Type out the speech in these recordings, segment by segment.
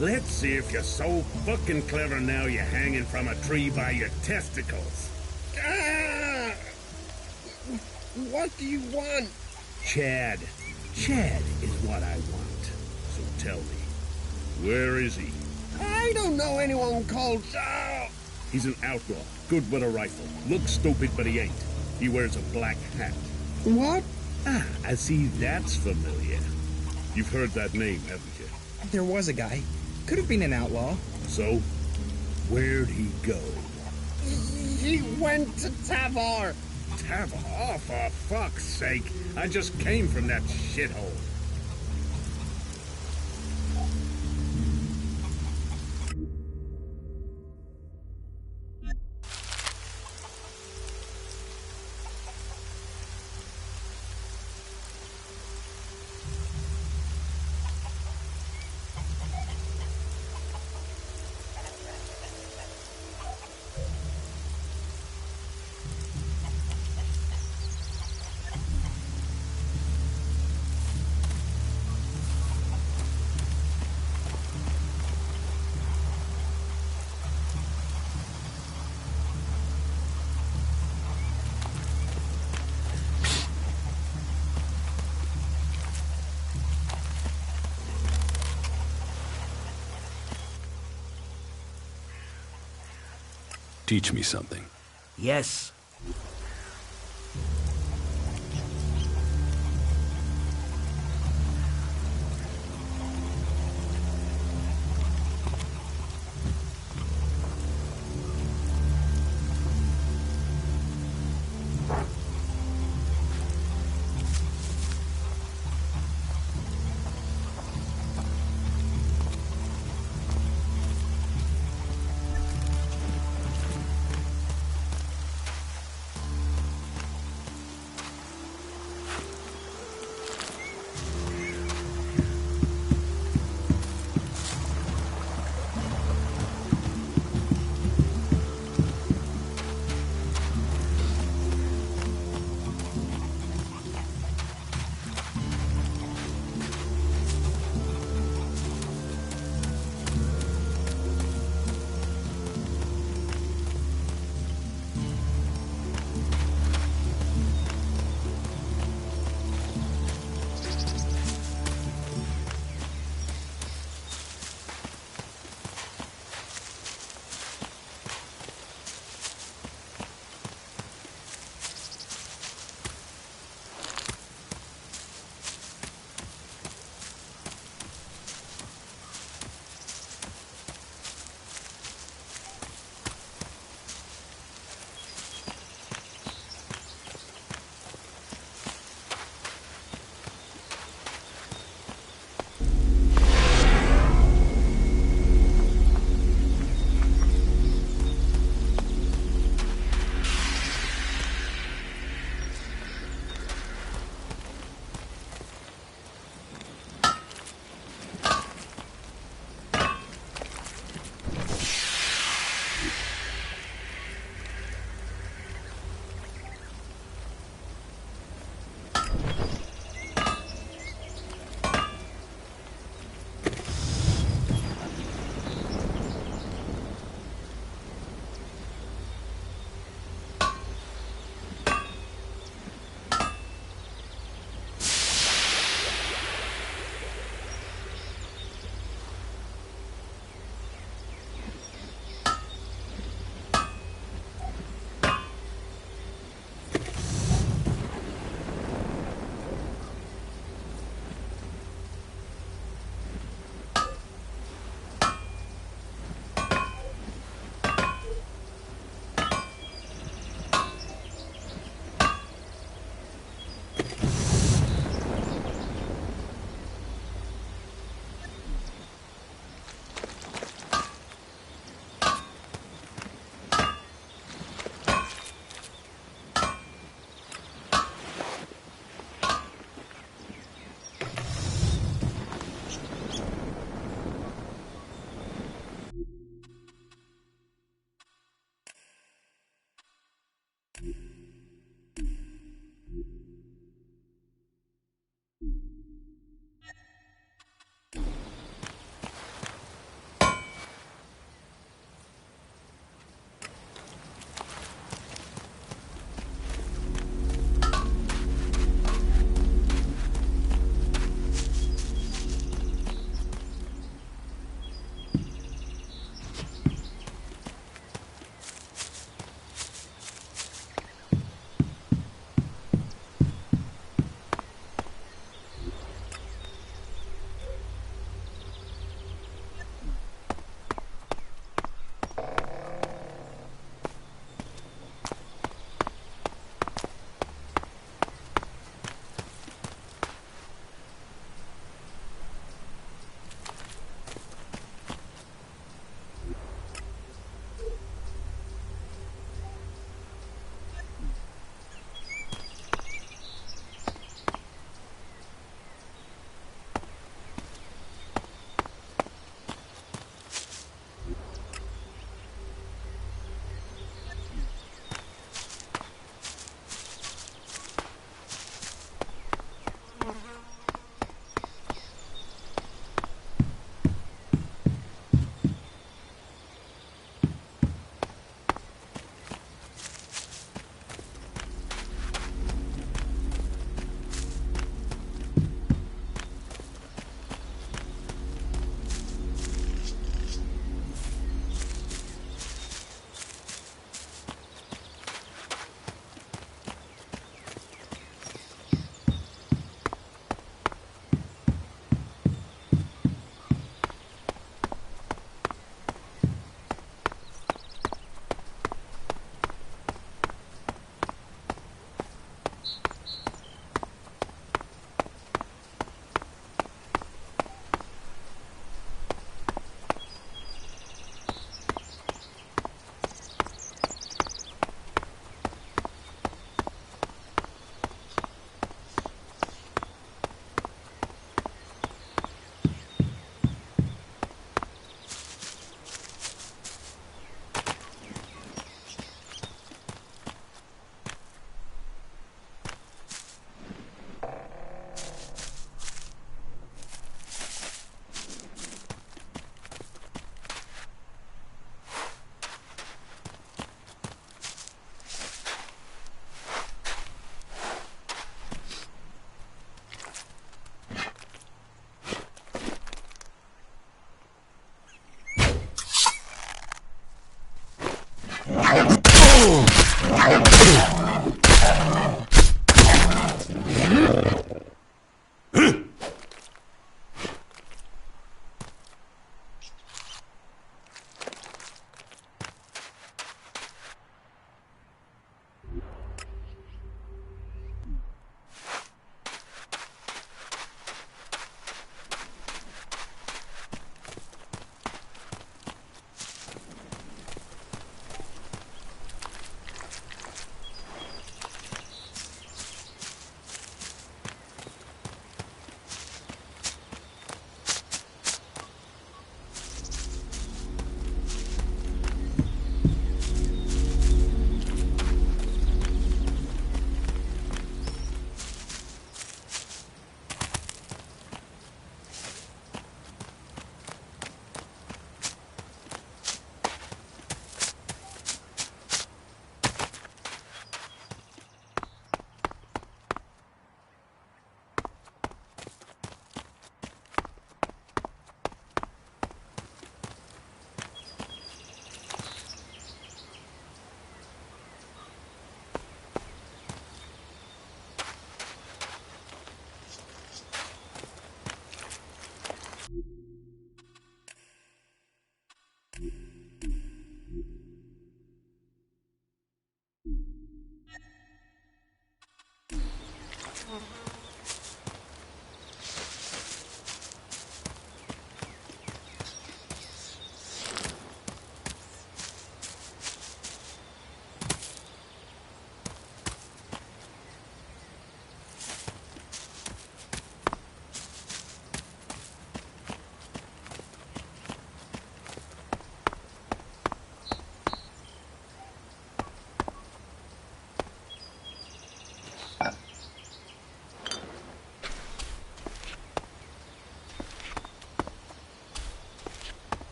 Let's see if you're so fucking clever now you're hanging from a tree by your testicles. Ah! What do you want? Chad. Chad is what I want. So tell me, where is he? I don't know anyone called... He's an outlaw, good with a rifle. Looks stupid, but he ain't. He wears a black hat. What? Ah, I see that's familiar. You've heard that name, haven't you? There was a guy. Could have been an outlaw. So, where'd he go? He went to Tavar. Tavar? Oh, for fuck's sake. I just came from that shithole. Teach me something. Yes.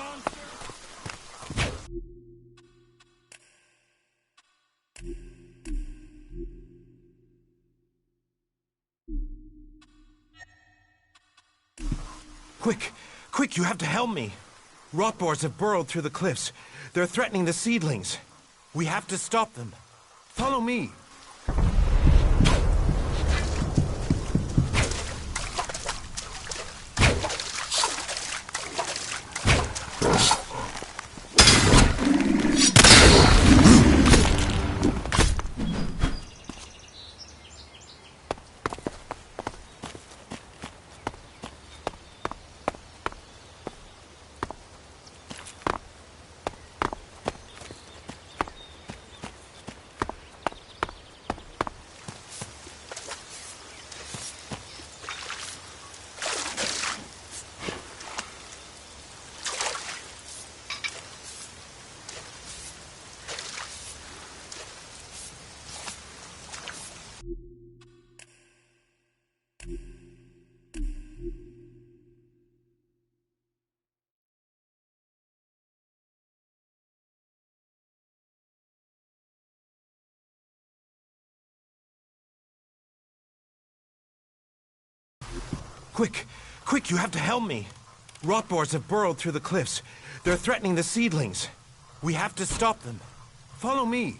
monster! Quick! Quick, you have to help me! Rot boars have burrowed through the cliffs. They're threatening the seedlings. We have to stop them. Follow me. Quick! Quick, you have to help me! Rot boars have burrowed through the cliffs. They're threatening the seedlings. We have to stop them. Follow me.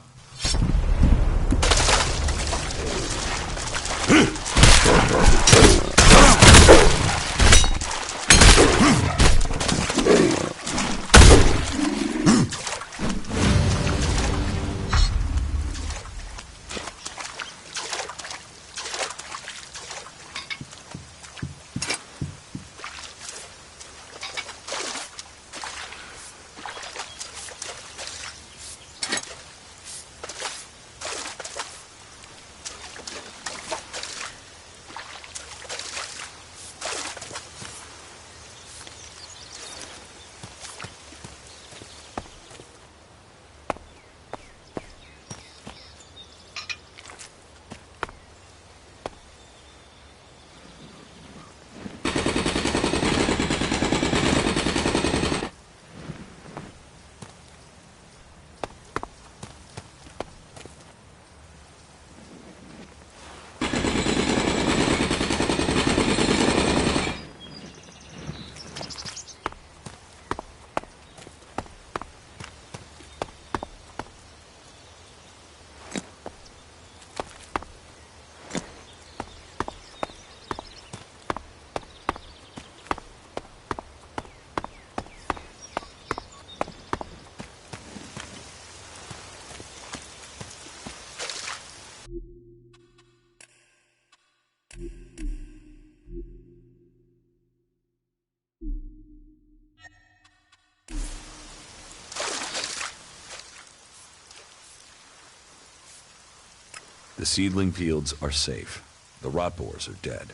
The seedling fields are safe. The rot boars are dead.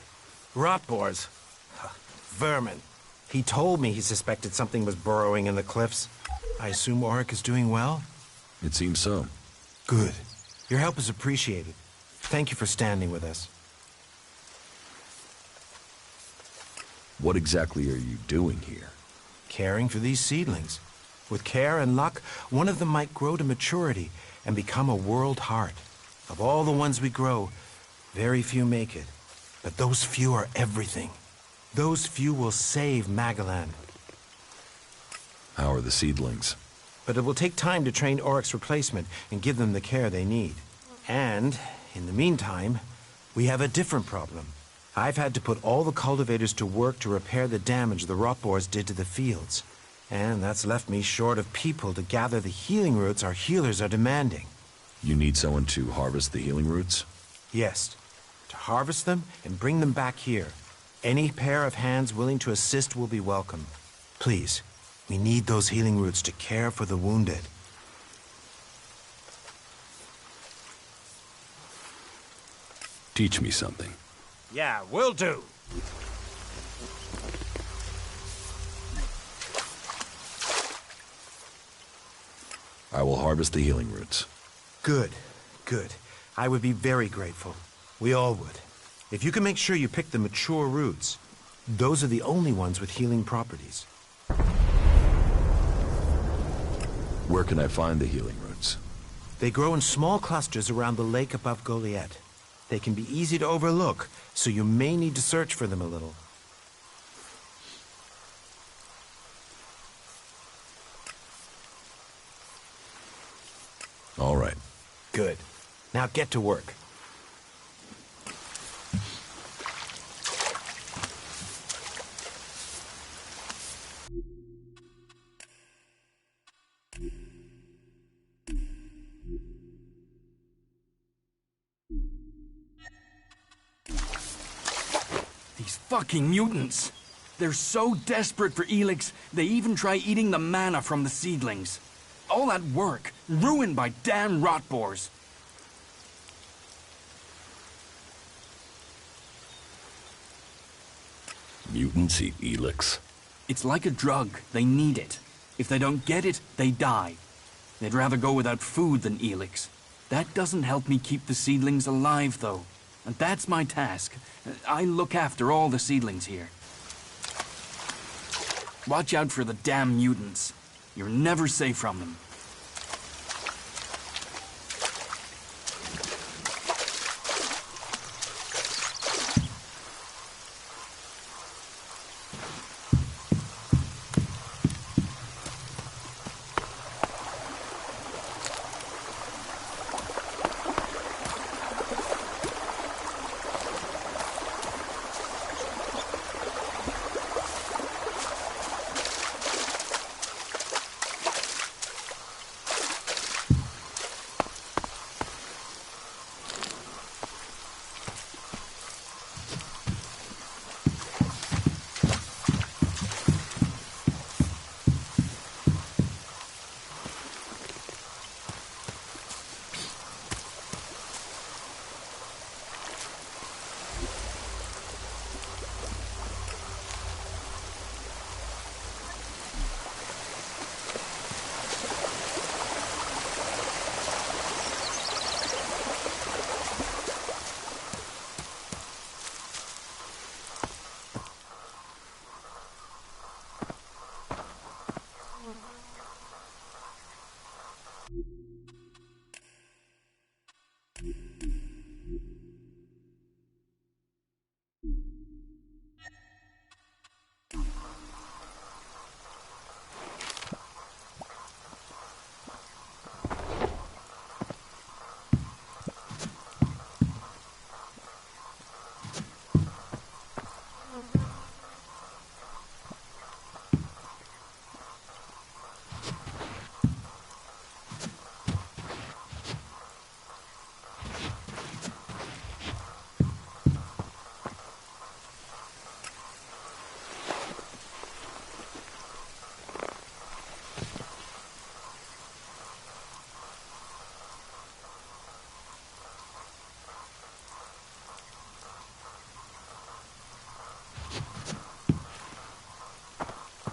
Rot boars? Huh, vermin. He told me he suspected something was burrowing in the cliffs. I assume Auric is doing well? It seems so. Good. Your help is appreciated. Thank you for standing with us. What exactly are you doing here? Caring for these seedlings. With care and luck, one of them might grow to maturity and become a world heart. Of all the ones we grow, very few make it. But those few are everything. Those few will save Magalan. How are the seedlings? But it will take time to train Auric's replacement and give them the care they need. And, in the meantime, we have a different problem. I've had to put all the cultivators to work to repair the damage the rot boars did to the fields. And that's left me short of people to gather the healing roots our healers are demanding. You need someone to harvest the healing roots? Yes. To harvest them and bring them back here. Any pair of hands willing to assist will be welcome. Please, we need those healing roots to care for the wounded. Teach me something. Yeah, will do. I will harvest the healing roots. Good, good. I would be very grateful. We all would. If you can make sure you pick the mature roots, those are the only ones with healing properties. Where can I find the healing roots? They grow in small clusters around the lake above Goliath. They can be easy to overlook, so you may need to search for them a little. All right. Good. Now get to work. These fucking mutants! They're so desperate for ELEX, they even try eating the mana from the seedlings. All that work, ruined by damn rotboars. Mutants eat ELEX. It's like a drug. They need it. If they don't get it, they die. They'd rather go without food than ELEX. That doesn't help me keep the seedlings alive, though. And that's my task. I look after all the seedlings here. Watch out for the damn mutants. You're never safe from them.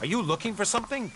Are you looking for something?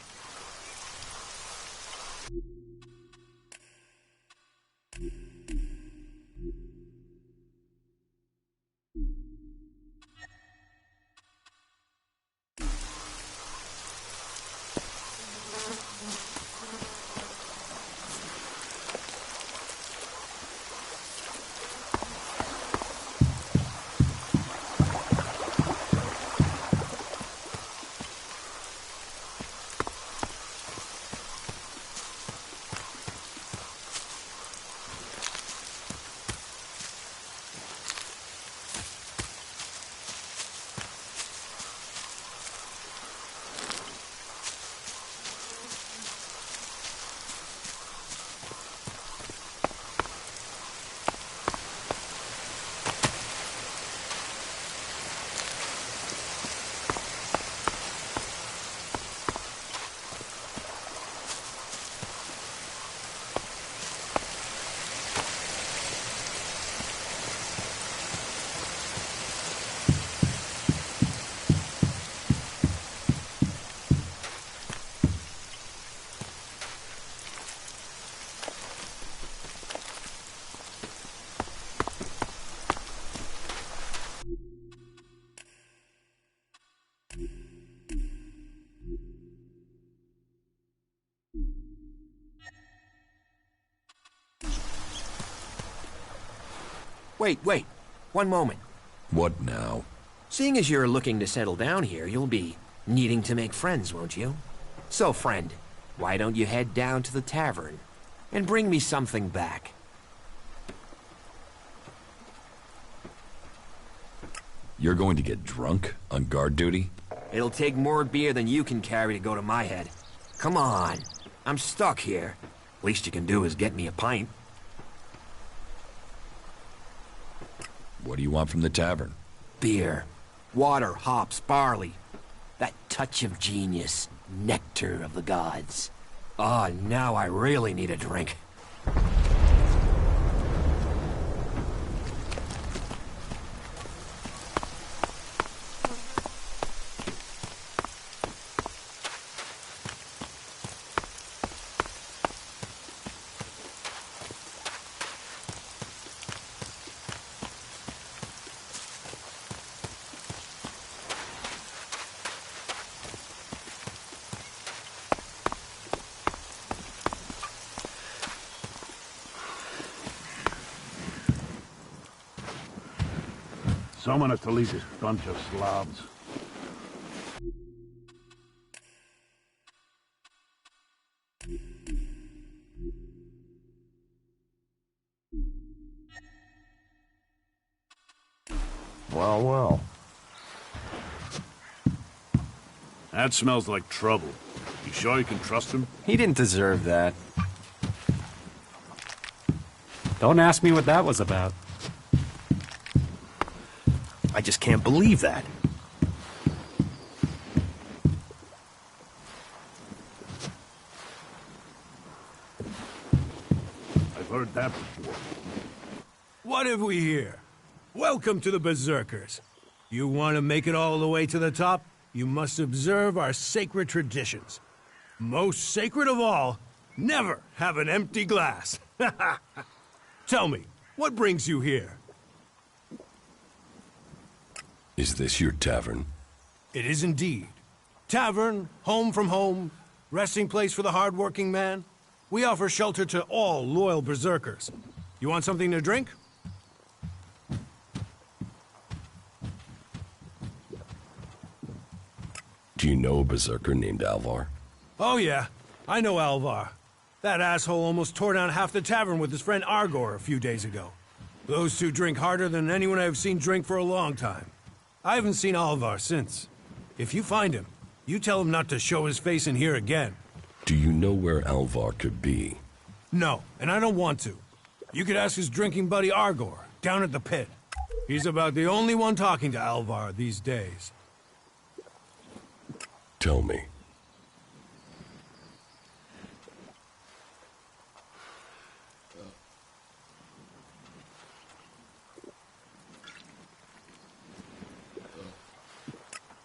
Wait. One moment. What now? Seeing as you're looking to settle down here, you'll be needing to make friends, won't you? So, friend, why don't you head down to the tavern and bring me something back? You're going to get drunk on guard duty? It'll take more beer than you can carry to go to my head. Come on. I'm stuck here. Least you can do is get me a pint. What do you want from the tavern? Beer. Water, hops, barley. That touch of genius. Nectar of the gods. Oh, now I really need a drink. Summon us to leave this bunch of slobs. Well. That smells like trouble. You sure you can trust him? He didn't deserve that. Don't ask me what that was about. I just can't believe that. I've heard that before. What have we here? Welcome to the Berserkers. You want to make it all the way to the top? You must observe our sacred traditions. Most sacred of all, never have an empty glass. Tell me, what brings you here? Is this your tavern? It is indeed. Tavern, home from home, resting place for the hard-working man. We offer shelter to all loyal Berserkers. You want something to drink? Do you know a Berserker named Alvar? Oh yeah, I know Alvar. That asshole almost tore down half the tavern with his friend Argor a few days ago. Those two drink harder than anyone I've seen drink for a long time. I haven't seen Alvar since. If you find him, you tell him not to show his face in here again. Do you know where Alvar could be? No, and I don't want to. You could ask his drinking buddy Argor, down at the pit. He's about the only one talking to Alvar these days. Tell me.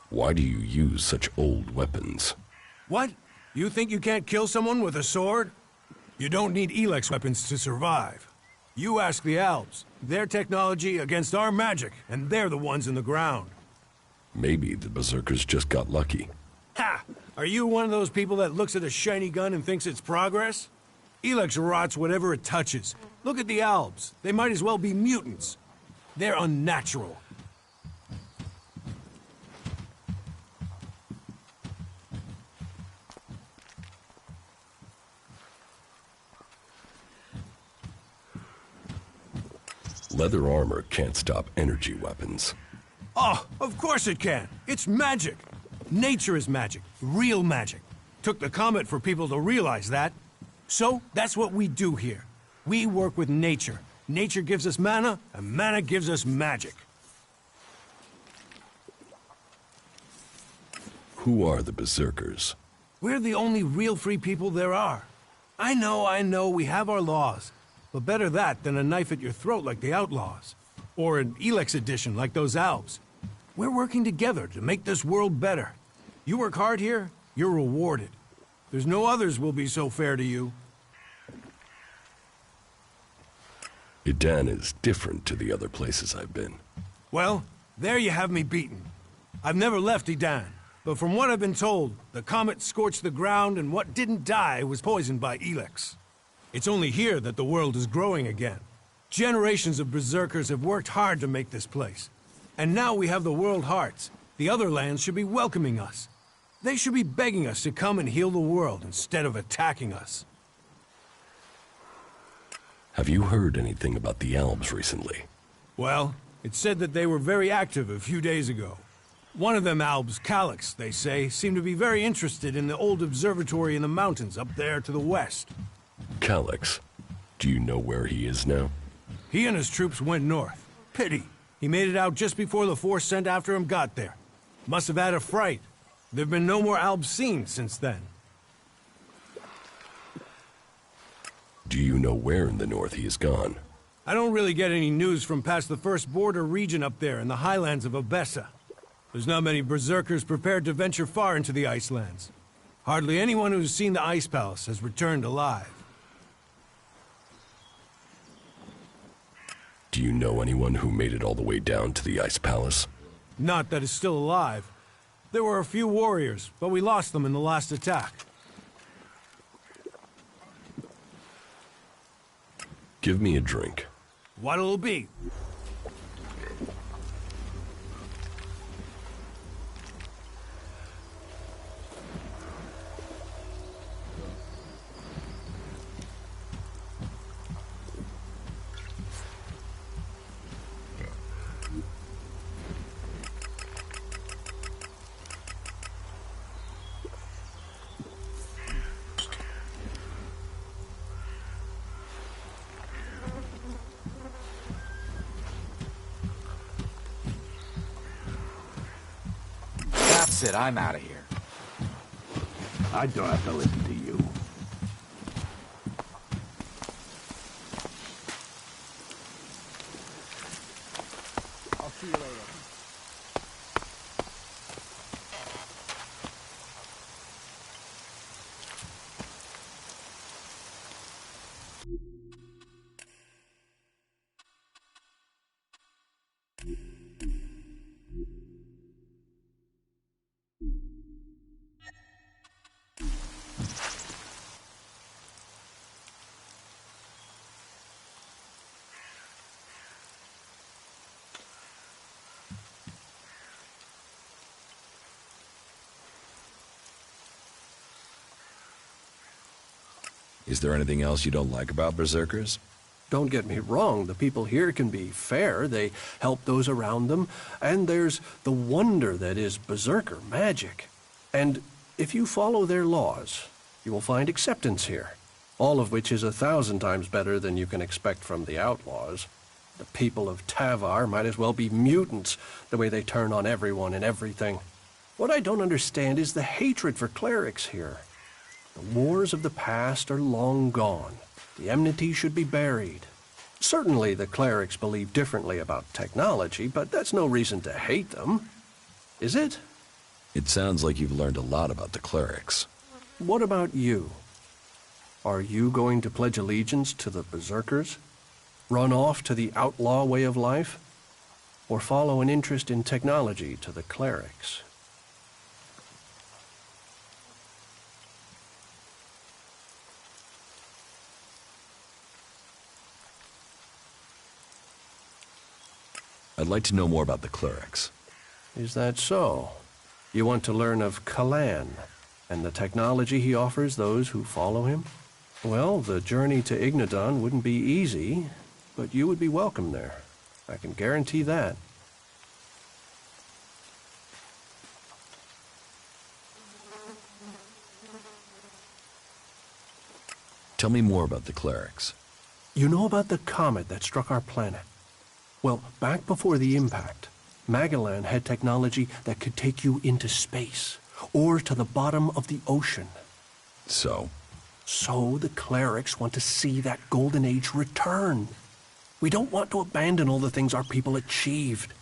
Why do you use such old weapons? What? You think you can't kill someone with a sword? You don't need ELEX weapons to survive. You ask the Alps. Their technology against our magic, and they're the ones in the ground. Maybe the Berserkers just got lucky. Ha! Are you one of those people that looks at a shiny gun and thinks it's progress? ELEX rots whatever it touches. Look at the Alps. They might as well be mutants. They're unnatural. Leather armor can't stop energy weapons. Oh, of course it can. It's magic. Nature is magic. Real magic. Took the comet for people to realize that. So, that's what we do here. We work with nature. Nature gives us mana, and mana gives us magic. Who are the Berserkers? We're the only real free people there are. I know, we have our laws. But better that than a knife at your throat like the Outlaws. Or an ELEX edition like those Alps. We're working together to make this world better. You work hard here, you're rewarded. There's no others will be so fair to you. Idan is different to the other places I've been. Well, there you have me beaten. I've never left Idan, but from what I've been told, the comet scorched the ground and what didn't die was poisoned by ELEX. It's only here that the world is growing again. Generations of berserkers have worked hard to make this place. And now we have the World Hearts. The other lands should be welcoming us. They should be begging us to come and heal the world instead of attacking us. Have you heard anything about the elves recently? Well, it's said that they were very active a few days ago. One of them elves, Calyx, they say, seemed to be very interested in the old observatory in the mountains up there to the west. Calyx? Do you know where he is now? He and his troops went north. Pity. He made it out just before the force sent after him got there. Must have had a fright. There've been no more elves seen since then. Do you know where in the north he has gone? I don't really get any news from past the first border region up there in the highlands of Abessa. There's not many berserkers prepared to venture far into the Icelands. Hardly anyone who's seen the Ice Palace has returned alive. Do you know anyone who made it all the way down to the Ice Palace? Not that is still alive. There were a few warriors, but we lost them in the last attack. Give me a drink. What'll it be? That's it, I'm out of here. I don't have to listen to you. I'll see you later. Is there anything else you don't like about berserkers? Don't get me wrong, the people here can be fair, they help those around them, and there's the wonder that is berserker magic. And if you follow their laws, you will find acceptance here, all of which is 1,000 times better than you can expect from the outlaws. The people of Tavar might as well be mutants, the way they turn on everyone and everything. What I don't understand is the hatred for clerics here. The wars of the past are long gone. The enmity should be buried. Certainly the clerics believe differently about technology, but that's no reason to hate them. Is it? It sounds like you've learned a lot about the clerics. What about you? Are you going to pledge allegiance to the berserkers? Run off to the outlaw way of life? Or follow an interest in technology to the clerics? I'd like to know more about the clerics. Is that so? You want to learn of Kalan and the technology he offers those who follow him? Well, the journey to Ignadon wouldn't be easy, but you would be welcome there. I can guarantee that. Tell me more about the clerics. You know about the comet that struck our planet? Well, back before the impact, Magellan had technology that could take you into space, or to the bottom of the ocean. So? So the clerics want to see that golden age return. We don't want to abandon all the things our people achieved.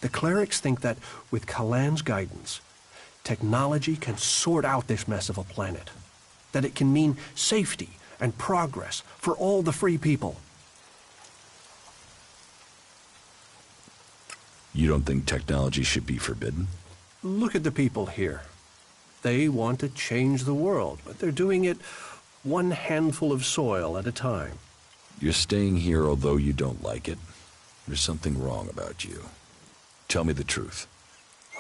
The clerics think that with Kalan's guidance, technology can sort out this mess of a planet. That it can mean safety and progress for all the free people. You don't think technology should be forbidden? Look at the people here. They want to change the world, but they're doing it one handful of soil at a time. You're staying here although you don't like it. There's something wrong about you. Tell me the truth.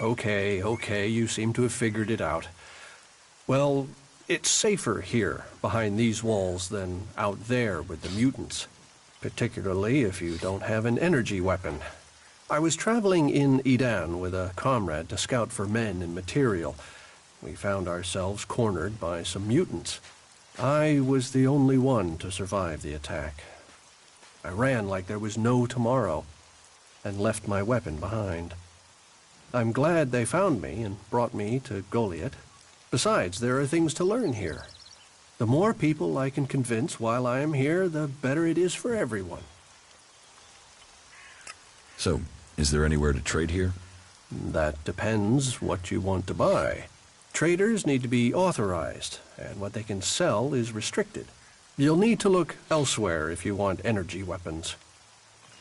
Okay, you seem to have figured it out. Well, it's safer here, behind these walls, than out there with the mutants. Particularly if you don't have an energy weapon. I was traveling in Edan with a comrade to scout for men and material. We found ourselves cornered by some mutants. I was the only one to survive the attack. I ran like there was no tomorrow, and left my weapon behind. I'm glad they found me and brought me to Goliath. Besides, there are things to learn here. The more people I can convince while I am here, the better it is for everyone. So, is there anywhere to trade here? That depends what you want to buy. Traders need to be authorized, and what they can sell is restricted. You'll need to look elsewhere if you want energy weapons,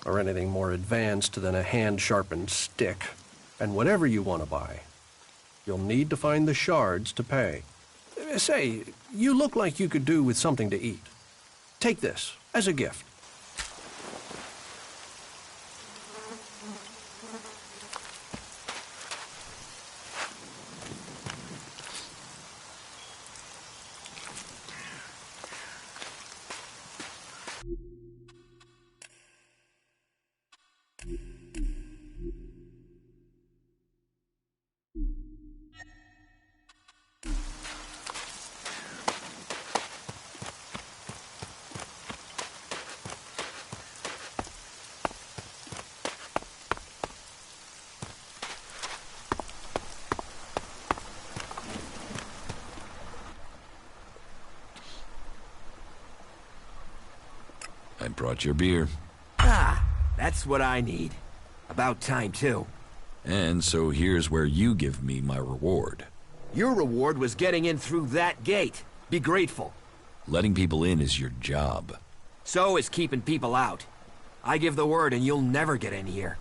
or anything more advanced than a hand-sharpened stick. And whatever you want to buy, you'll need to find the shards to pay. Say, you look like you could do with something to eat. Take this as a gift. I brought your beer. Ah, that's what I need. About time, too. And so here's where you give me my reward. Your reward was getting in through that gate. Be grateful. Letting people in is your job. So is keeping people out. I give the word and you'll never get in here.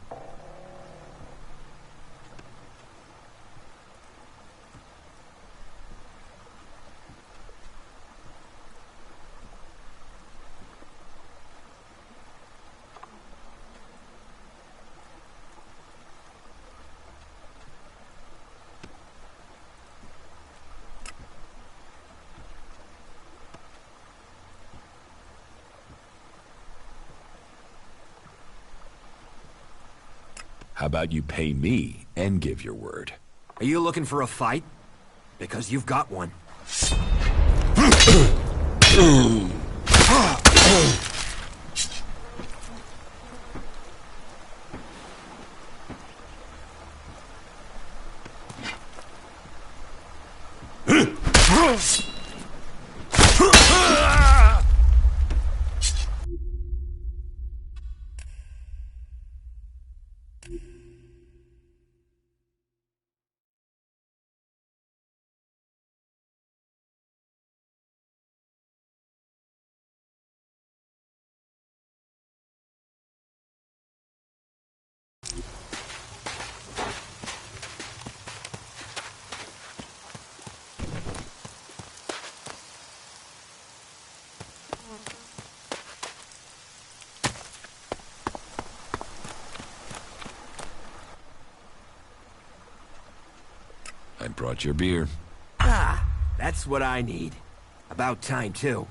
How about you pay me and give your word? Are you looking for a fight? Because you've got one. I brought your beer. Ah, that's what I need. About time, too.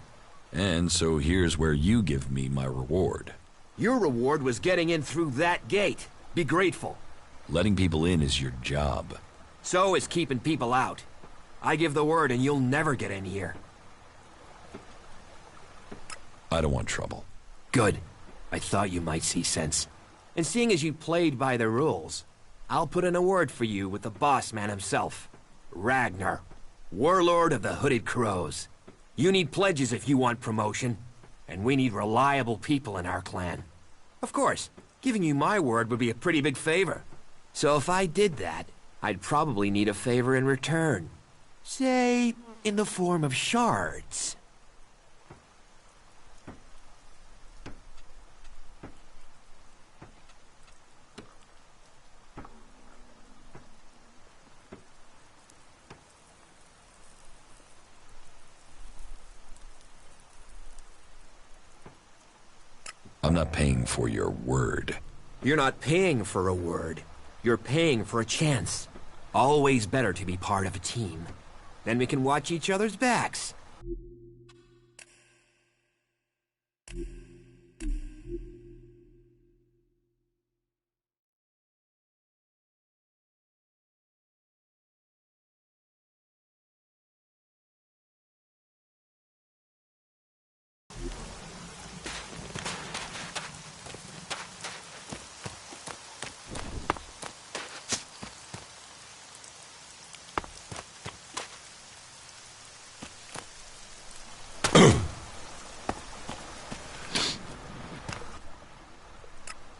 And so here's where you give me my reward. Your reward was getting in through that gate. Be grateful. Letting people in is your job. So is keeping people out. I give the word and you'll never get in here. I don't want trouble. Good. I thought you might see sense. And seeing as you played by the rules, I'll put in a word for you with the boss man himself. Ragnar, warlord of the Hooded Crows. You need pledges if you want promotion, and we need reliable people in our clan. Of course, giving you my word would be a pretty big favor. So if I did that, I'd probably need a favor in return. Say, in the form of shards. not paying for your word. You're not paying for a word. You're paying for a chance. Always better to be part of a team. Then we can watch each other's backs.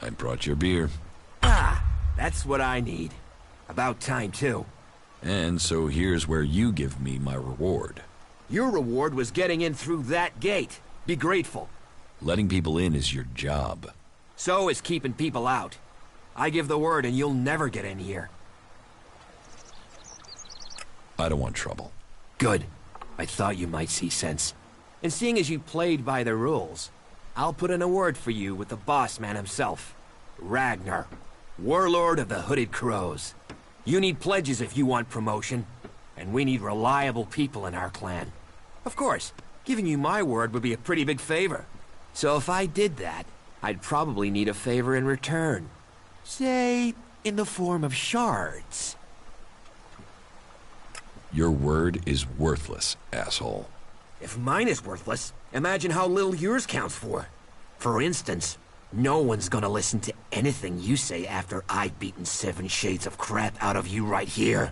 I brought your beer. Ah, that's what I need. About time, too. And so here's where you give me my reward. Your reward was getting in through that gate. Be grateful. Letting people in is your job. So is keeping people out. I give the word and you'll never get in here. I don't want trouble. Good. I thought you might see sense. And seeing as you played by the rules, I'll put in a word for you with the boss man himself. Ragnar, warlord of the Hooded Crows. You need pledges if you want promotion, and we need reliable people in our clan. Of course, giving you my word would be a pretty big favor. So if I did that, I'd probably need a favor in return. Say, in the form of shards. Your word is worthless, asshole. If mine is worthless, imagine how little yours counts for. For instance, no one's gonna listen to anything you say after I've beaten 7 shades of crap out of you right here.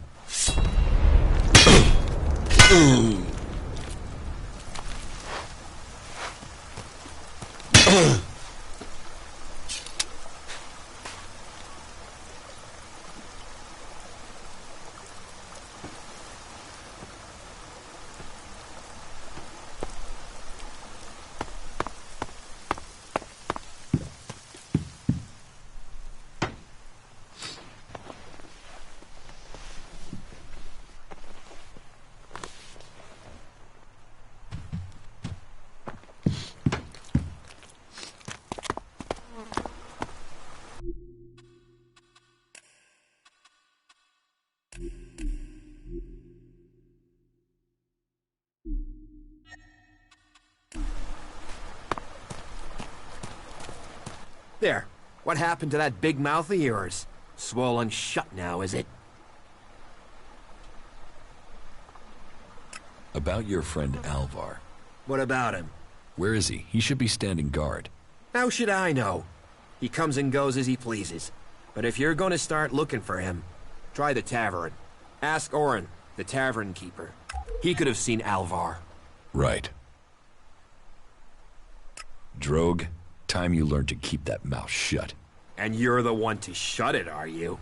There. What happened to that big mouth of yours? Swollen shut now, is it? About your friend Alvar. What about him? Where is he? He should be standing guard. How should I know? He comes and goes as he pleases. But if you're gonna start looking for him, try the tavern. Ask Orin, the tavern keeper. He could have seen Alvar. Right. Drogue, time you learn to keep that mouth shut. And you're the one to shut it, are you?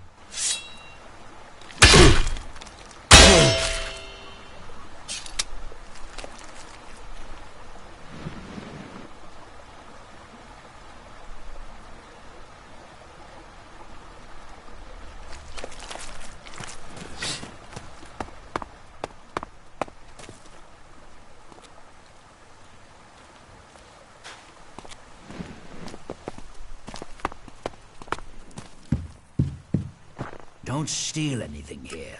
Don't steal anything here.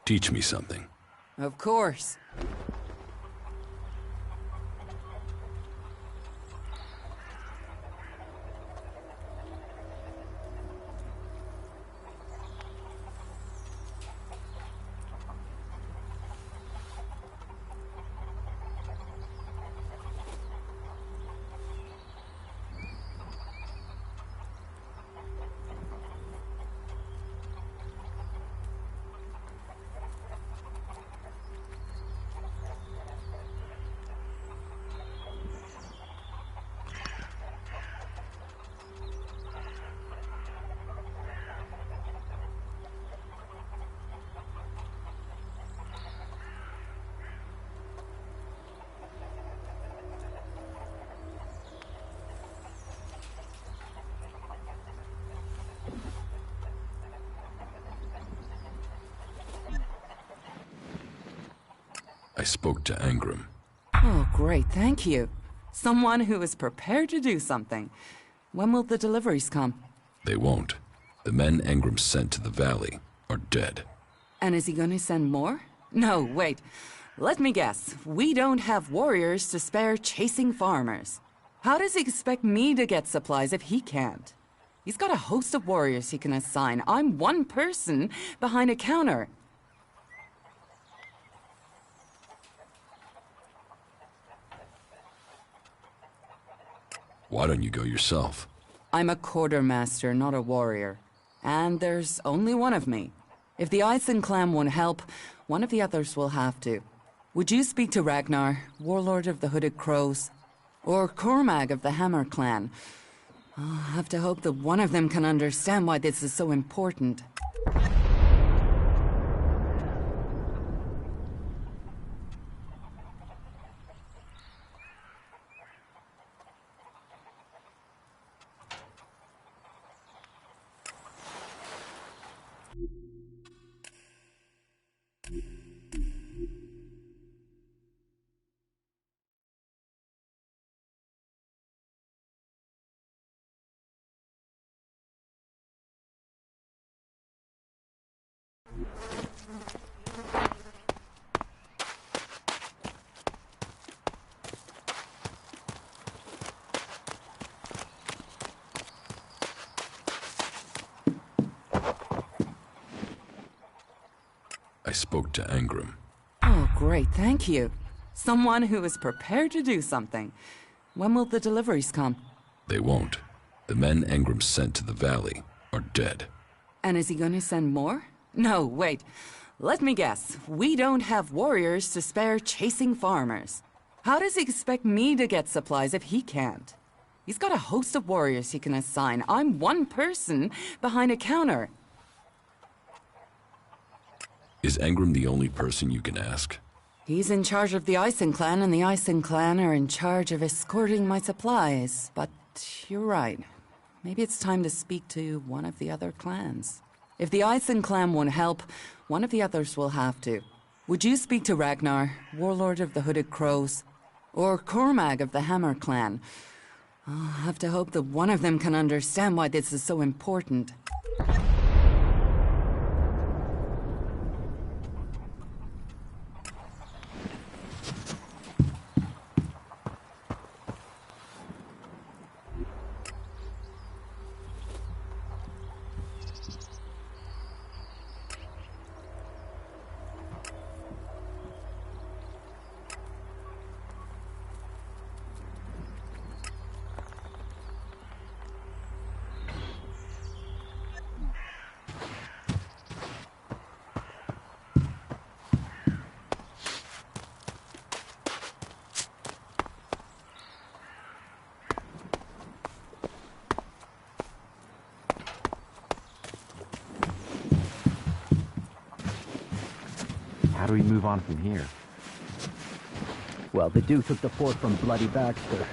Teach me something. Of course. spoke to Angram. Oh, great, thank you. Someone who is prepared to do something. When will the deliveries come? They won't. The men Angram sent to the valley are dead. And is he going to send more? No, wait. Let me guess. We don't have warriors to spare chasing farmers. How does he expect me to get supplies if he can't? He's got a host of warriors he can assign. I'm one person behind a counter. Why don't you go yourself? I'm a quartermaster, not a warrior. And there's only one of me. If the Ison clan won't help, one of the others will have to. Would you speak to Ragnar, warlord of the Hooded Crows? Or Cormag of the Hammer clan? I'll have to hope that one of them can understand why this is so important. I spoke to Angram. Oh, great, thank you. Someone who is prepared to do something. When will the deliveries come? They won't. The men Angram sent to the valley are dead. And is he going to send more? No, wait. Let me guess. We don't have warriors to spare chasing farmers. How does he expect me to get supplies if he can't? He's got a host of warriors he can assign. I'm one person behind a counter. Is Angram the only person you can ask? He's in charge of the Ison clan, and the Ison clan are in charge of escorting my supplies. But you're right. Maybe it's time to speak to one of the other clans. If the Ison clan won't help, one of the others will have to. Would you speak to Ragnar, warlord of the Hooded Crows? Or Cormag of the Hammer clan? I'll have to hope that one of them can understand why this is so important. How do we move on from here? Well, the Duke took the fort from Bloody Baxter.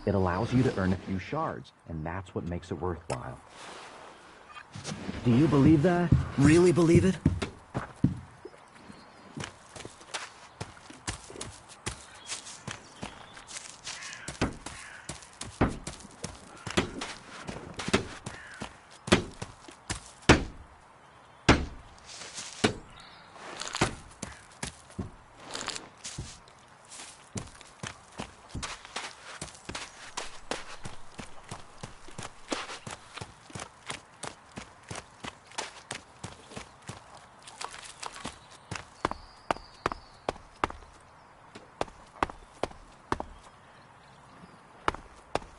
It allows you to earn a few shards, and that's what makes it worthwhile. Do you believe that? Really believe it?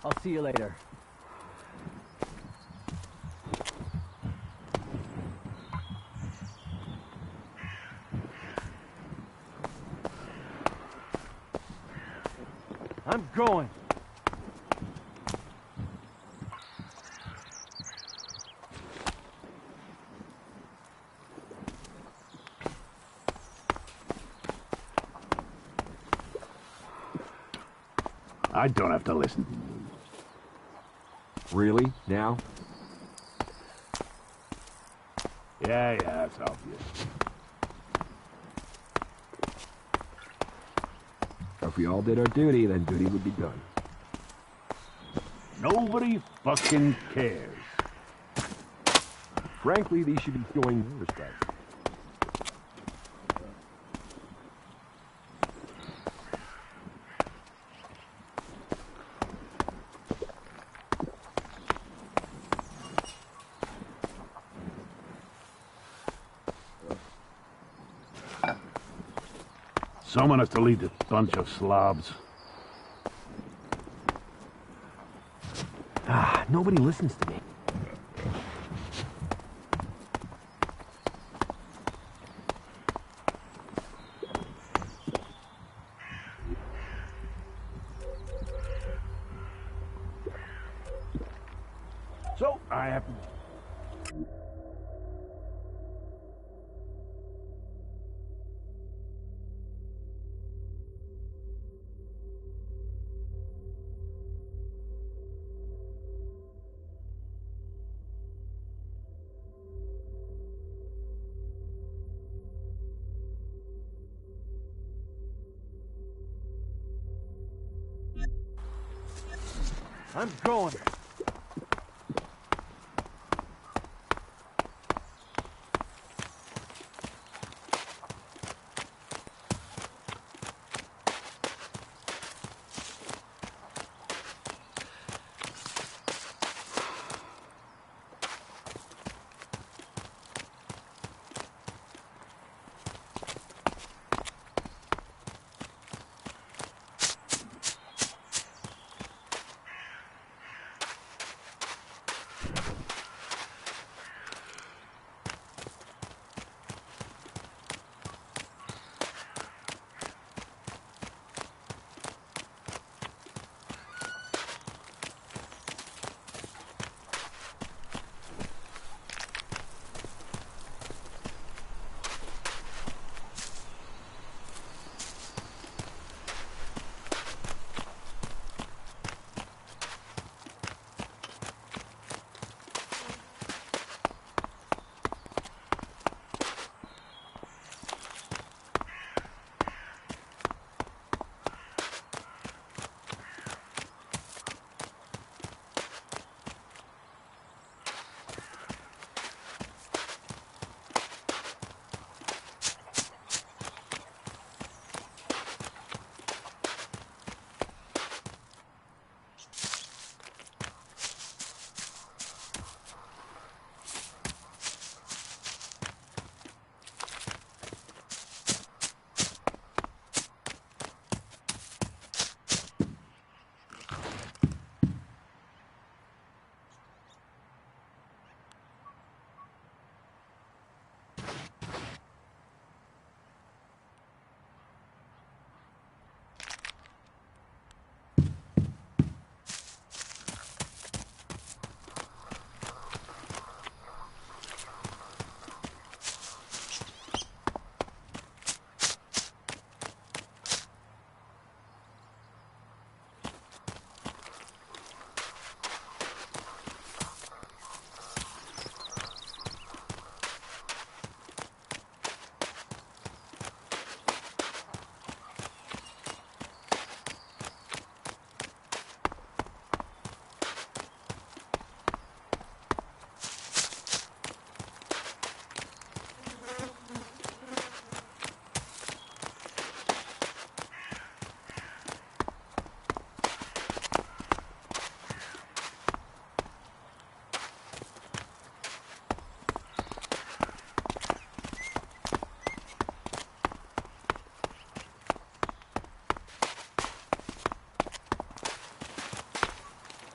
I'll see you later. I'm going. I don't have to listen. Really? Now? Yeah, it's obvious. If we all did our duty, then duty would be done. Nobody fucking cares. Frankly, these should be showing respect. Someone has to lead this bunch of slobs. Nobody listens to me. So, I have to... I'm going.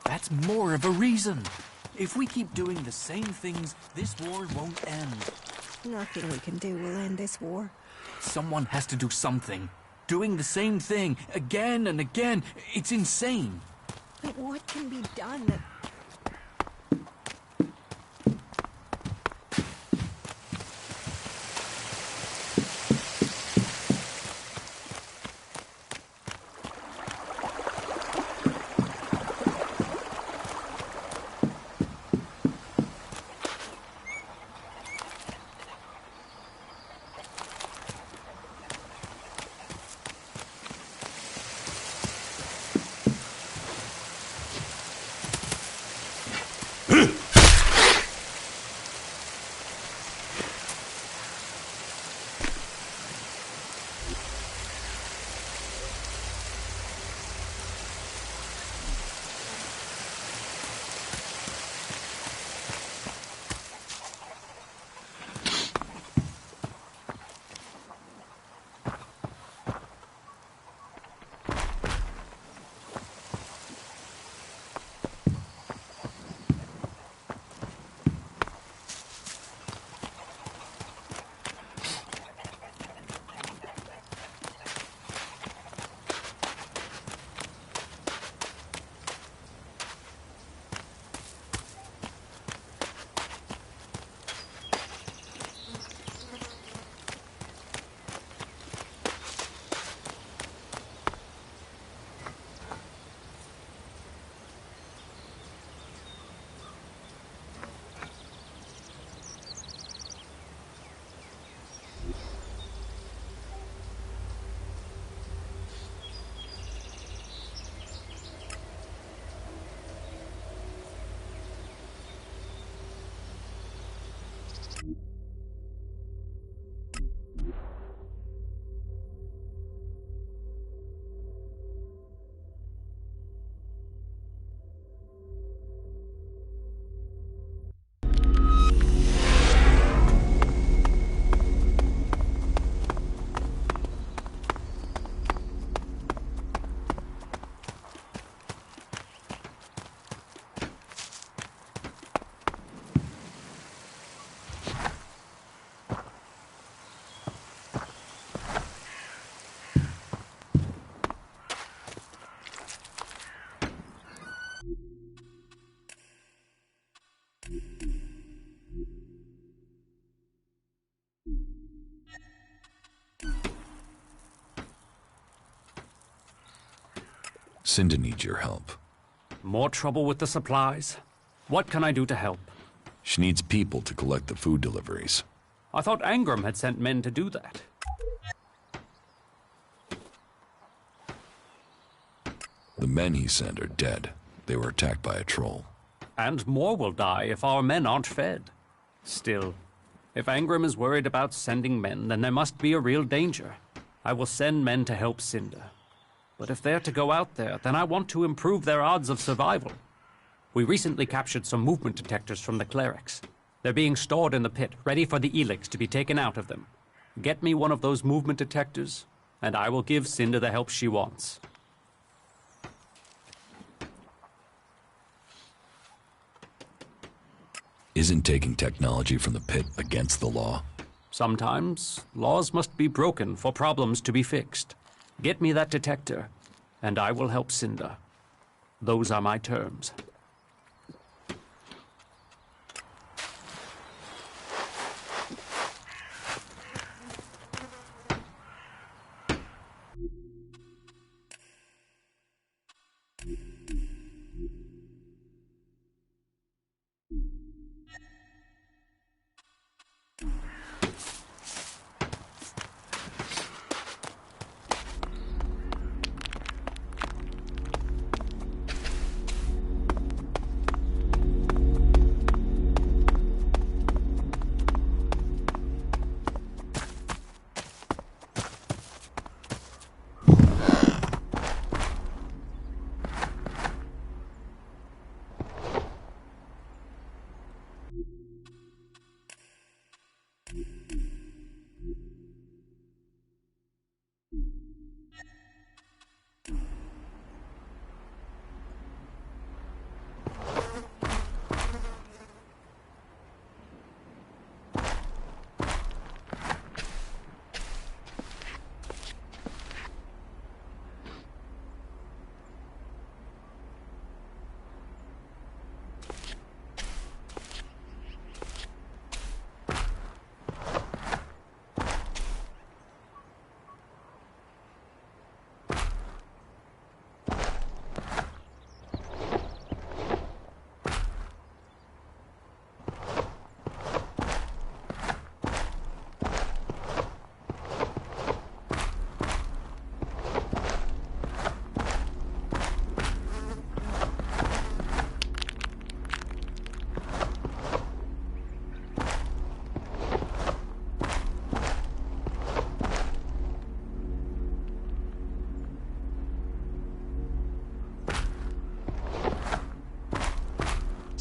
That's more of a reason. If we keep doing the same things, this war won't end. Nothing we can do will end this war. Someone has to do something. Doing the same thing again and again, it's insane. But what can be done that... Cinda needs your help. More trouble with the supplies? What can I do to help? She needs people to collect the food deliveries. I thought Angram had sent men to do that. The men he sent are dead. They were attacked by a troll. And more will die if our men aren't fed. Still, if Angram is worried about sending men, then there must be a real danger. I will send men to help Cinda. But if they're to go out there, then I want to improve their odds of survival. We recently captured some movement detectors from the clerics. They're being stored in the pit, ready for the ELEX to be taken out of them. Get me one of those movement detectors, and I will give Cinda the help she wants. Isn't taking technology from the pit against the law? Sometimes, laws must be broken for problems to be fixed. Get me that detector, and I will help Cinda. Those are my terms.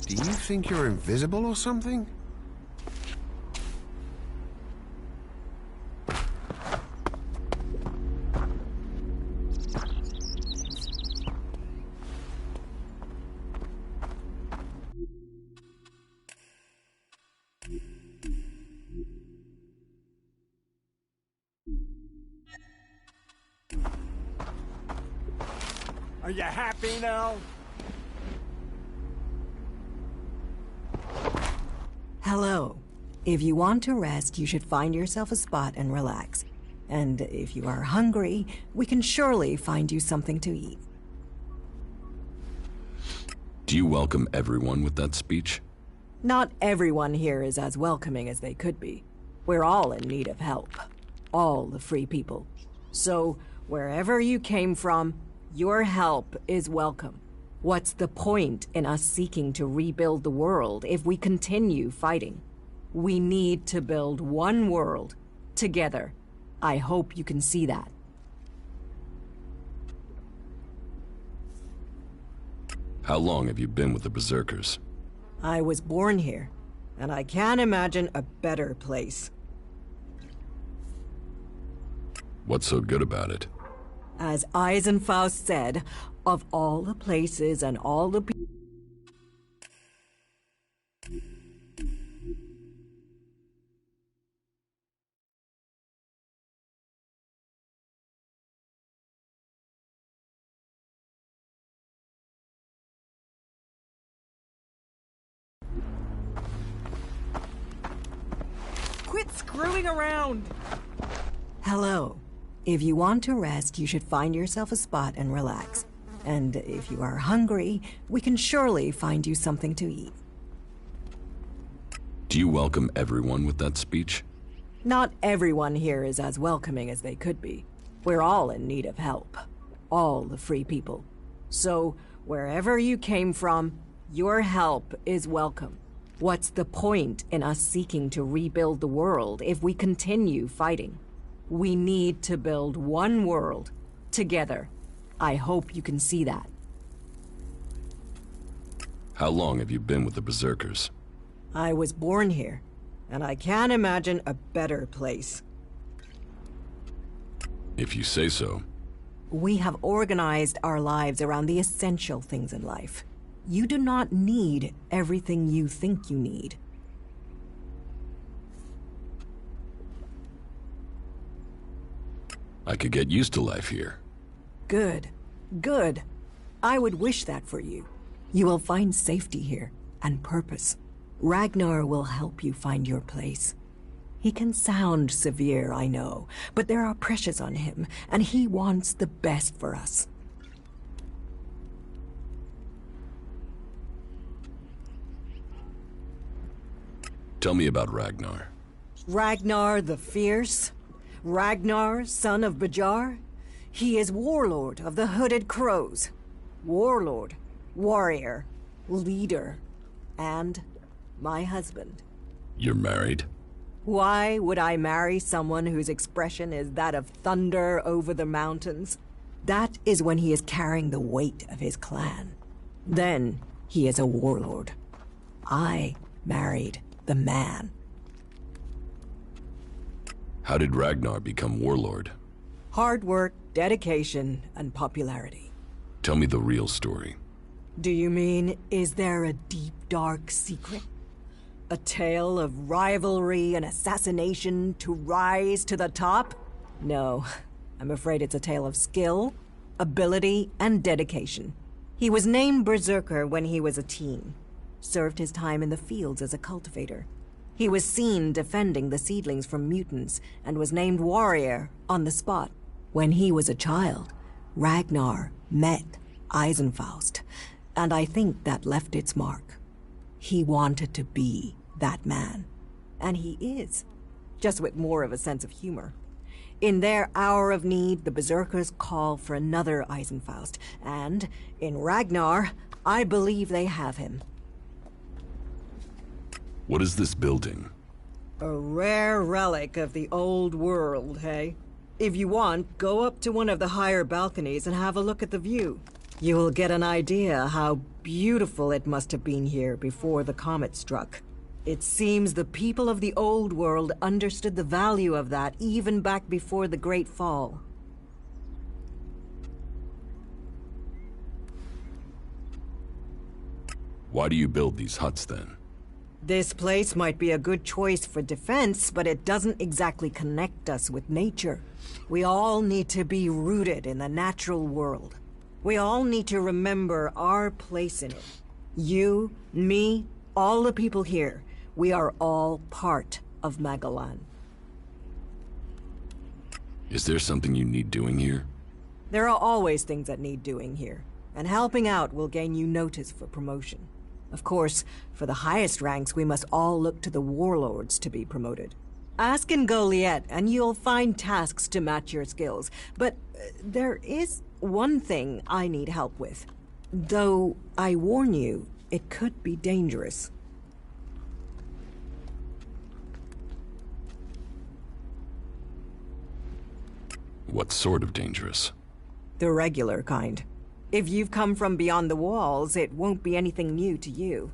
Do you think you're invisible or something? Are you happy now? Hello. If you want to rest, you should find yourself a spot and relax. And if you are hungry, we can surely find you something to eat. Do you welcome everyone with that speech? Not everyone here is as welcoming as they could be. We're all in need of help. All the free people. So, wherever you came from, your help is welcome. What's the point in us seeking to rebuild the world if we continue fighting? We need to build one world, together. I hope you can see that. How long have you been with the Berserkers? I was born here, and I can't imagine a better place. What's so good about it? As Eisenfaust said, of all the places and all the people... Quit screwing around! Hello. If you want to rest, you should find yourself a spot and relax. And if you are hungry, we can surely find you something to eat. Do you welcome everyone with that speech? Not everyone here is as welcoming as they could be. We're all in need of help. All the free people. So, wherever you came from, your help is welcome. What's the point in us seeking to rebuild the world if we continue fighting? We need to build one world, together. I hope you can see that. How long have you been with the Berserkers? I was born here, and I can't imagine a better place. If you say so. We have organized our lives around the essential things in life. You do not need everything you think you need. I could get used to life here. Good. Good. I would wish that for you. You will find safety here, and purpose. Ragnar will help you find your place. He can sound severe, I know, but there are pressures on him, and he wants the best for us. Tell me about Ragnar. Ragnar the Fierce? Ragnar, son of Bajar? He is warlord of the Hooded Crows. Warlord, warrior, leader, and my husband. You're married? Why would I marry someone whose expression is that of thunder over the mountains? That is when he is carrying the weight of his clan. Then he is a warlord. I married the man. How did Ragnar become warlord? Hard work, dedication, and popularity. Tell me the real story. Do you mean, is there a deep, dark secret? A tale of rivalry and assassination to rise to the top? No, I'm afraid it's a tale of skill, ability, and dedication. He was named Berserker when he was a teen. Served his time in the fields as a cultivator. He was seen defending the seedlings from mutants and was named warrior on the spot. When he was a child, Ragnar met Eisenfaust, and I think that left its mark. He wanted to be that man. And he is, just with more of a sense of humor. In their hour of need, the Berserkers call for another Eisenfaust, and in Ragnar, I believe they have him. What is this building? A rare relic of the old world, hey? If you want, go up to one of the higher balconies and have a look at the view. You will get an idea how beautiful it must have been here before the comet struck. It seems the people of the old world understood the value of that even back before the Great Fall. Why do you build these huts then? This place might be a good choice for defense, but it doesn't exactly connect us with nature. We all need to be rooted in the natural world. We all need to remember our place in it. You, me, all the people here, we are all part of Magalan. Is there something you need doing here? There are always things that need doing here, and helping out will gain you notice for promotion. Of course, for the highest ranks, we must all look to the warlords to be promoted. Ask in Goliath, and you'll find tasks to match your skills. But there is one thing I need help with. Though, I warn you, it could be dangerous. What sort of dangerous? The regular kind. If you've come from beyond the walls, it won't be anything new to you.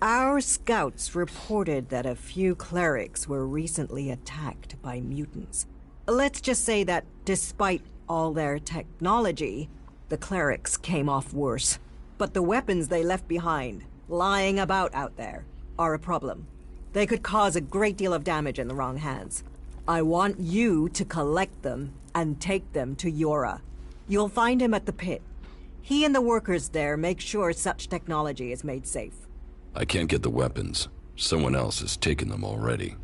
Our scouts reported that a few clerics were recently attacked by mutants. Let's just say that despite all their technology, the clerics came off worse. But the weapons they left behind, lying about out there, are a problem. They could cause a great deal of damage in the wrong hands. I want you to collect them and take them to Yora. You'll find him at the pit. He and the workers there make sure such technology is made safe. I can't get the weapons. Someone else has taken them already.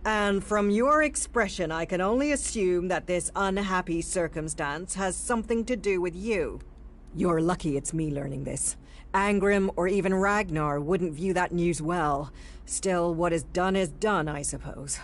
And from your expression, I can only assume that this unhappy circumstance has something to do with you. You're lucky it's me learning this. Angrim or even Ragnar wouldn't view that news well. Still, what is done, I suppose.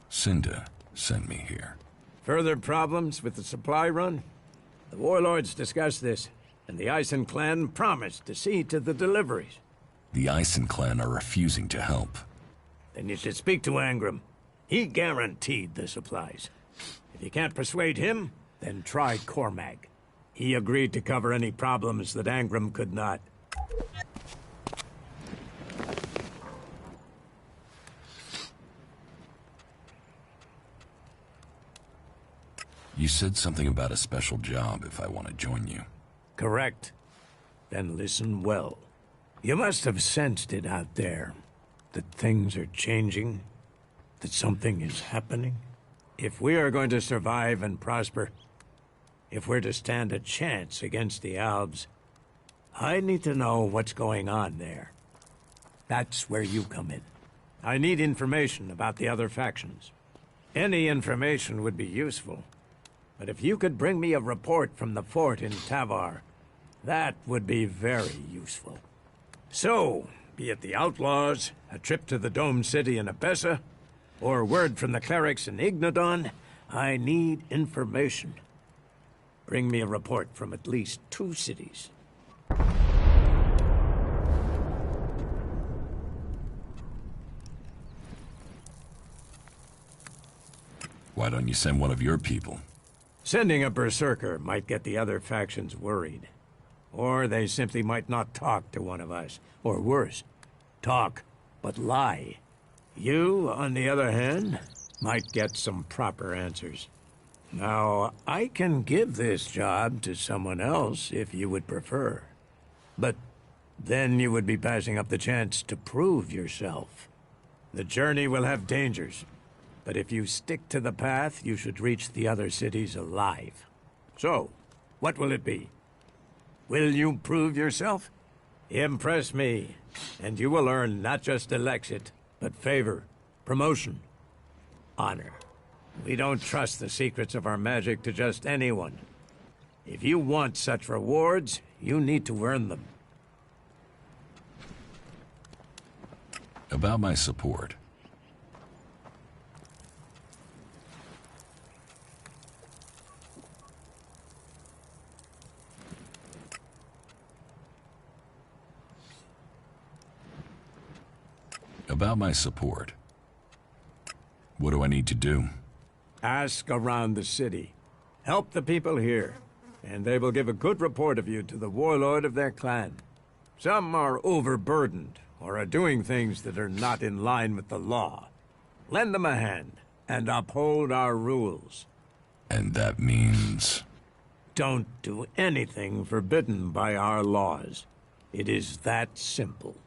Cinda sent me here. Further problems with the supply run? The warlords discussed this, and the Ison clan promised to see to the deliveries. The Ison clan are refusing to help. Then you should speak to Angrim. He guaranteed the supplies. If you can't persuade him, then try Cormag. He agreed to cover any problems that Angrim could not. You said something about a special job if I want to join you. Correct. Then listen well. You must have sensed it out there. That things are changing. That something is happening. If we are going to survive and prosper, if we're to stand a chance against the Alves, I need to know what's going on there. That's where you come in. I need information about the other factions. Any information would be useful. But if you could bring me a report from the fort in Tavar, that would be very useful. So, be it the outlaws, a trip to the domed city in Abessa, or word from the clerics in Ignodon, I need information. Bring me a report from at least 2 cities. Why don't you send one of your people? Sending a berserker might get the other factions worried. Or they simply might not talk to one of us. Or worse, talk, but lie. You, on the other hand, might get some proper answers. Now, I can give this job to someone else if you would prefer. But then you would be passing up the chance to prove yourself. The journey will have dangers. But if you stick to the path, you should reach the other cities alive. So, what will it be? Will you prove yourself? Impress me, and you will earn not just elexit, but favor, promotion, honor. We don't trust the secrets of our magic to just anyone. If you want such rewards, you need to earn them. About my support. About my support. What do I need to do? Ask around the city. Help the people here, and they will give a good report of you to the warlord of their clan. Some are overburdened, or are doing things that are not in line with the law. Lend them a hand, and uphold our rules. And that means... Don't do anything forbidden by our laws. It is that simple.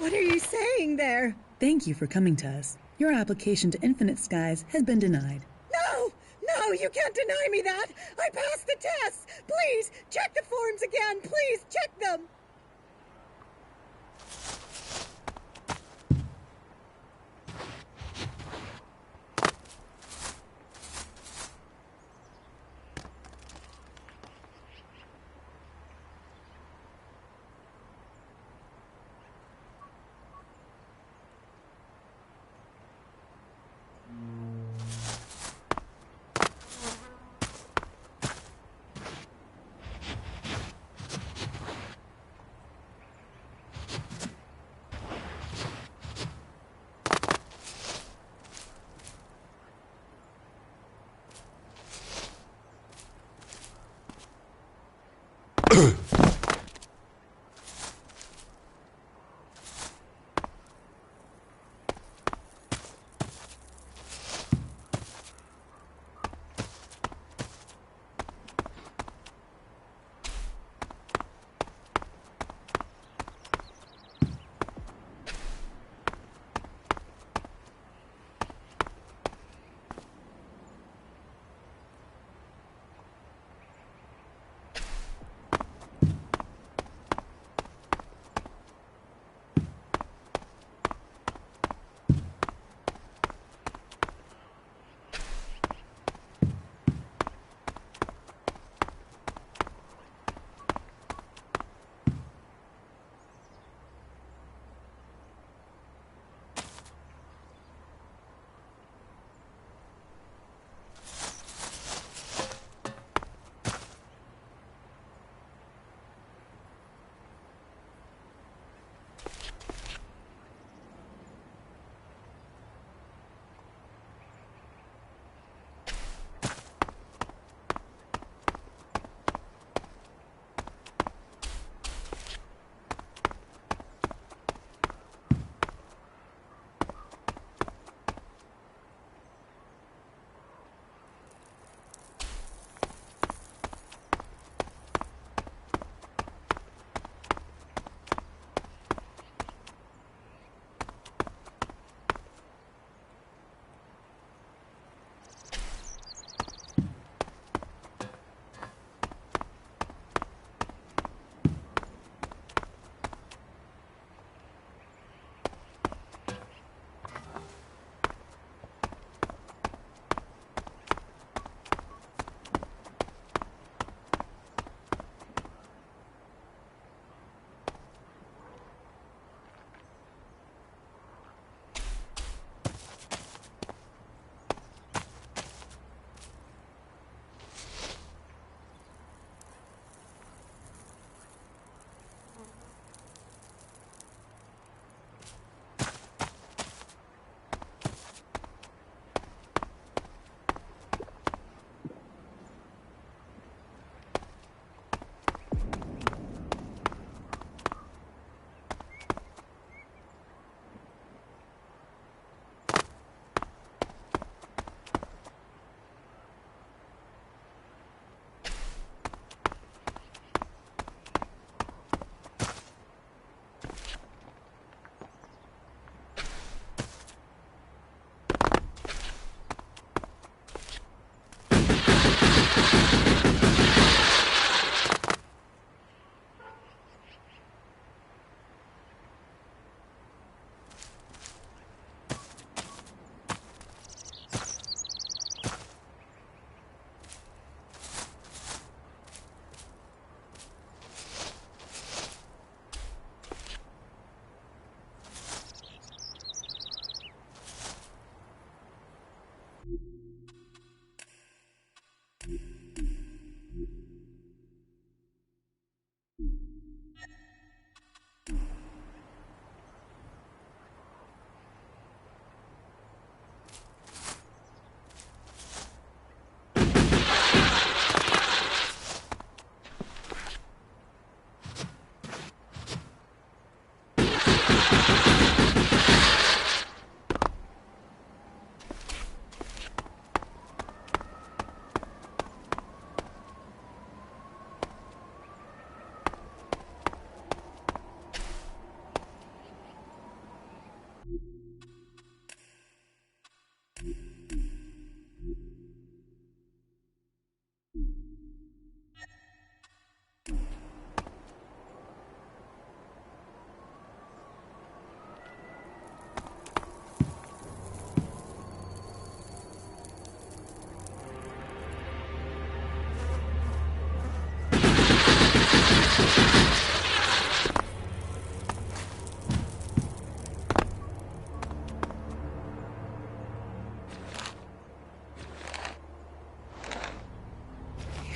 What are you saying there? Thank you for coming to us. Your application to Infinite Skies has been denied. No! No, you can't deny me that! I passed the tests! Please, check the forms again! Please, check them!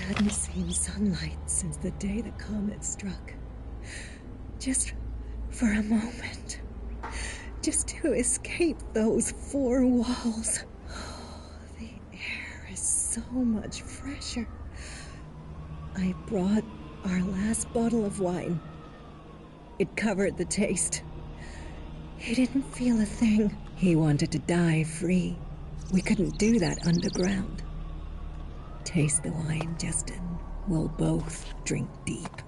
hadn't seen sunlight since the day the comet struck. Just for a moment. Just to escape those four walls. Oh, the air is so much fresher. I brought our last bottle of wine. It covered the taste. He didn't feel a thing. He wanted to die free. We couldn't do that underground. Taste the wine, Justin. We'll both drink deep.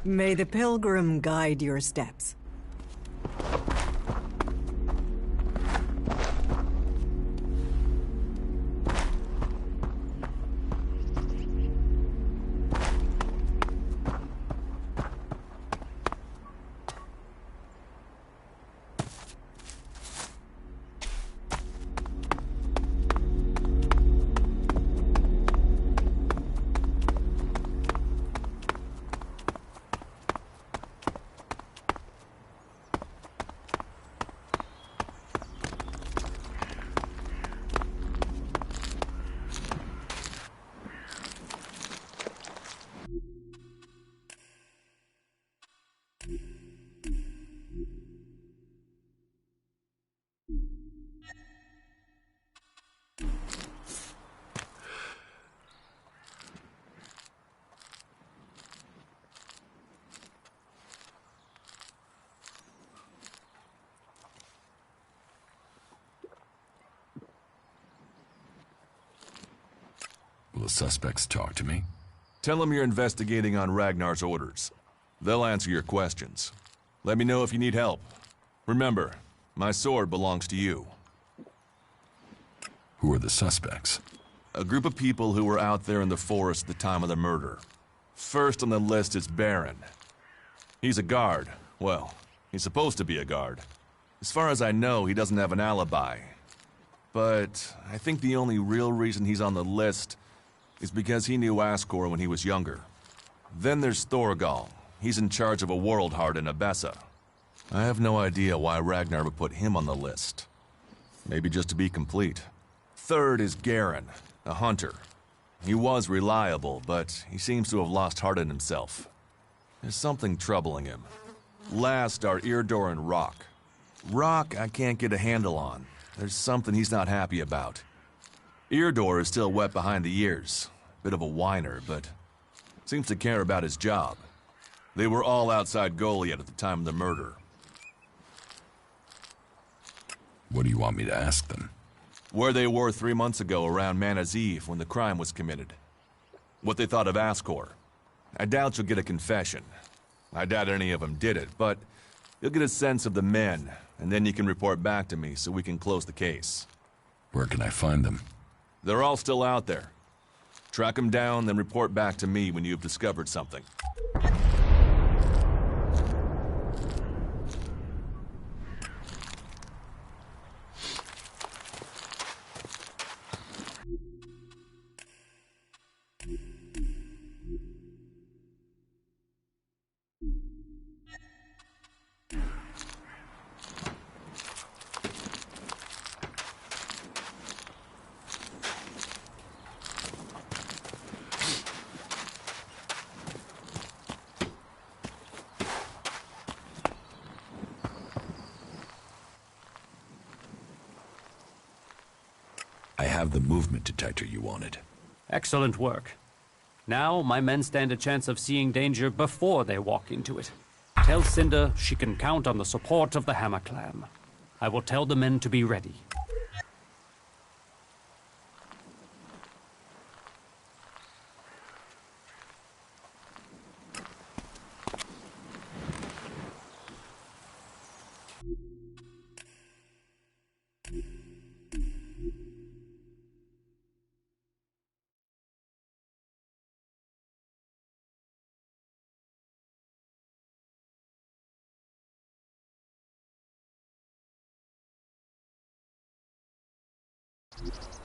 May the pilgrim guide your steps. Will the suspects talk to me? Tell them you're investigating on Ragnar's orders. They'll answer your questions. Let me know if you need help. Remember, my sword belongs to you. Who are the suspects? A group of people who were out there in the forest at the time of the murder. First on the list is Baron. He's a guard. Well, he's supposed to be a guard. As far as I know, he doesn't have an alibi. But I think the only real reason he's on the list is because he knew Ascor when he was younger. Then there's Thorgal. He's in charge of a world heart in Abessa. I have no idea why Ragnar would put him on the list. Maybe just to be complete. Third is Garen, a hunter. He was reliable, but he seems to have lost heart in himself. There's something troubling him. Last are Eardor and Rock. Rock I can't get a handle on. There's something he's not happy about. Eardor is still wet behind the ears. Bit of a whiner, but seems to care about his job. They were all outside Goliath at the time of the murder. What do you want me to ask them? Where they were 3 months ago around Mana's Eve when the crime was committed. What they thought of Ascor. I doubt you'll get a confession. I doubt any of them did it, but you'll get a sense of the men, and then you can report back to me so we can close the case. Where can I find them? They're all still out there. Track them down, then report back to me when you've discovered something. have the movement detector you wanted. Excellent work. Now, my men stand a chance of seeing danger before they walk into it. Tell Cinder she can count on the support of the Hammer Clan. I will tell the men to be ready. You